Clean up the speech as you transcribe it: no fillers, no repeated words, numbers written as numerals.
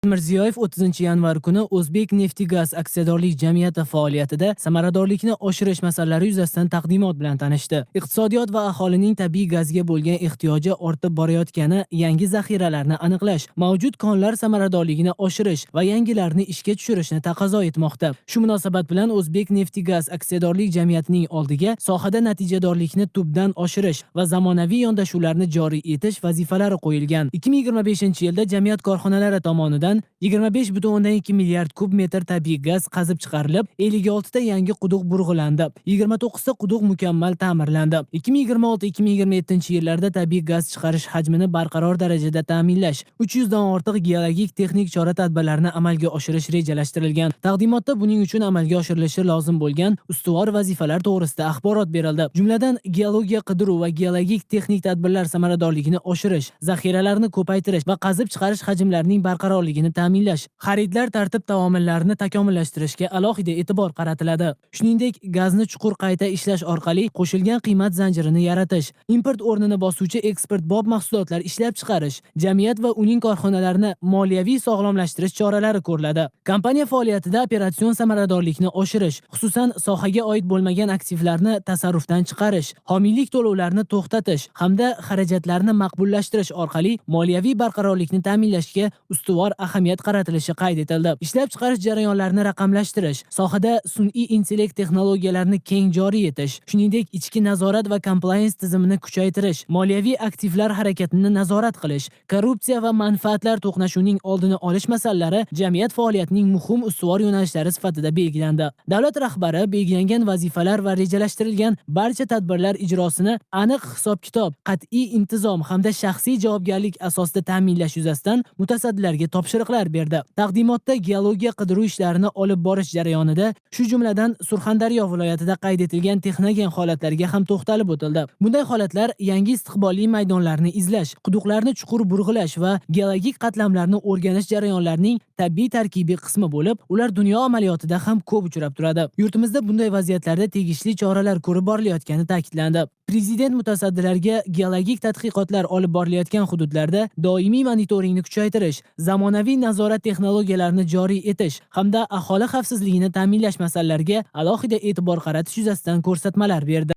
Mirziyoyev 30-yanvar kuni O'zbek Neftigaz aksiyadorlik jamiyati faoliyatida samaradorlikni oshirish masalalari yuzasidan taqdimot bilan tanishdi. Iqtisodiyot va aholining tabiiy gazga bo'lgan ehtiyoji ortib borayotgani, yangi zaxiralarni aniqlash, mavjud konlar samaradorligini oshirish va yangilarni ishga tushirishni taqozo etmoqda. Shu munosabat bilan O'zbek Neftigaz aksiyadorlik jamiyatining oldiga sohada natijadorlikni tubdan oshirish va zamonaviy yondashuvlarni joriy etish vazifalari qo'yilgan. 2025-yilda jamiyat korxonalari tomonidan 25,2 milliard kub metr tabiiy gaz qazib chiqarilib, 56 ta yangi quduq burg'ilandi. 29 ta quduq mukammal ta'mirlandi. 2026-2027-yillarda tabiiy gaz chiqarish hajmini barqaror darajada ta'minlash, 300 dan ortiq geologik texnik chora-tadbirlarni amalga oshirish rejalashtirilgan. Taqdimotda buning uchun amalga oshirilishi lozim bo'lgan ustuvor vazifalar to'g'risida axborot berildi. Jumladan, geologiya qidiruv va geologik texnik tadbirlar samaradorligini oshirish, zaxiralarni ko'paytirish va qazib chiqarish hajmlarining barqarorligini ta'minlash, xaridlar tartib-taomillarini takomillashtirishga alohida e'tibor qaratiladi. Shuningdek, gazni chuqur qayta ishlash orqali qo'shilgan qiymat zanjirini yaratish, import o'rnini bosuvchi eksportbop mahsulotlar ishlab chiqarish, jamiyat va uning korxonalarini moliyaviy sog'lomlashtirish choralari ko'riladi. Kompaniya faoliyatida operatsion samaradorlikni oshirish, xususan sohaga oid bo'lmagan aktivlarni tasarrufdan chiqarish, homiylik to'lovlarini to'xtatish hamda xarajatlarni maqbullashtirish orqali moliyaviy barqarorlikni ta'minlashga ustuvor ahamiyat qaratilishi qayd etildi. Ishlab chiqarish jarayonlarini raqamlashtirish, sohada sun'iy intellekt texnologiyalarini keng joriy etish, shuningdek ichki nazorat va compliance tizimini kuchaytirish, moliyaviy aktivlar harakatini nazorat qilish, korrupsiya va manfaatlar to'qnashuvining oldini olish masalalari jamiyat faoliyatining muhim ustuvor yo'nalishlari sifatida belgilandi. Davlat rahbari belgilangan vazifalar va rejalashtirilgan barcha tadbirlar ijrosini aniq hisob-kitob, qat'iy intizom hamda shaxsiy javobgarlik asosida ta'minlash yuzasidan mutasaddilarga topshiriqlar berdi. Taqdimotda geologiya qidiruv ishlarini olib borish jarayonida, shu jumladan Surxondaryo viloyatida qayd etilgan texnogen holatlarga ham to'xtalib o'tildi. Bunday holatlar yangi istiqbolli maydonlarni izlash, quduqlarni chuqur burg'ilash va geologik qatlamlarni o'rganish jarayonlarining tabiiy tarkibiy qismi bo'lib, ular dunyo amaliyotida ham ko'p uchrab turadi. Yurtimizda bunday vaziyatlarda tegishli choralar ko'rib borilayotgani ta'kidlandi. Prezident mutasaddilarga geologik tadqiqotlar olib borilayotgan hududlarda doimiy monitoringni kuchaytirish, zamonaviy nazorat texnologiyalarini joriy etish hamda aholi xavfsizligini ta'minlash masalalariga alohida e'tibor qaratish yuzasidan ko'rsatmalar berdi.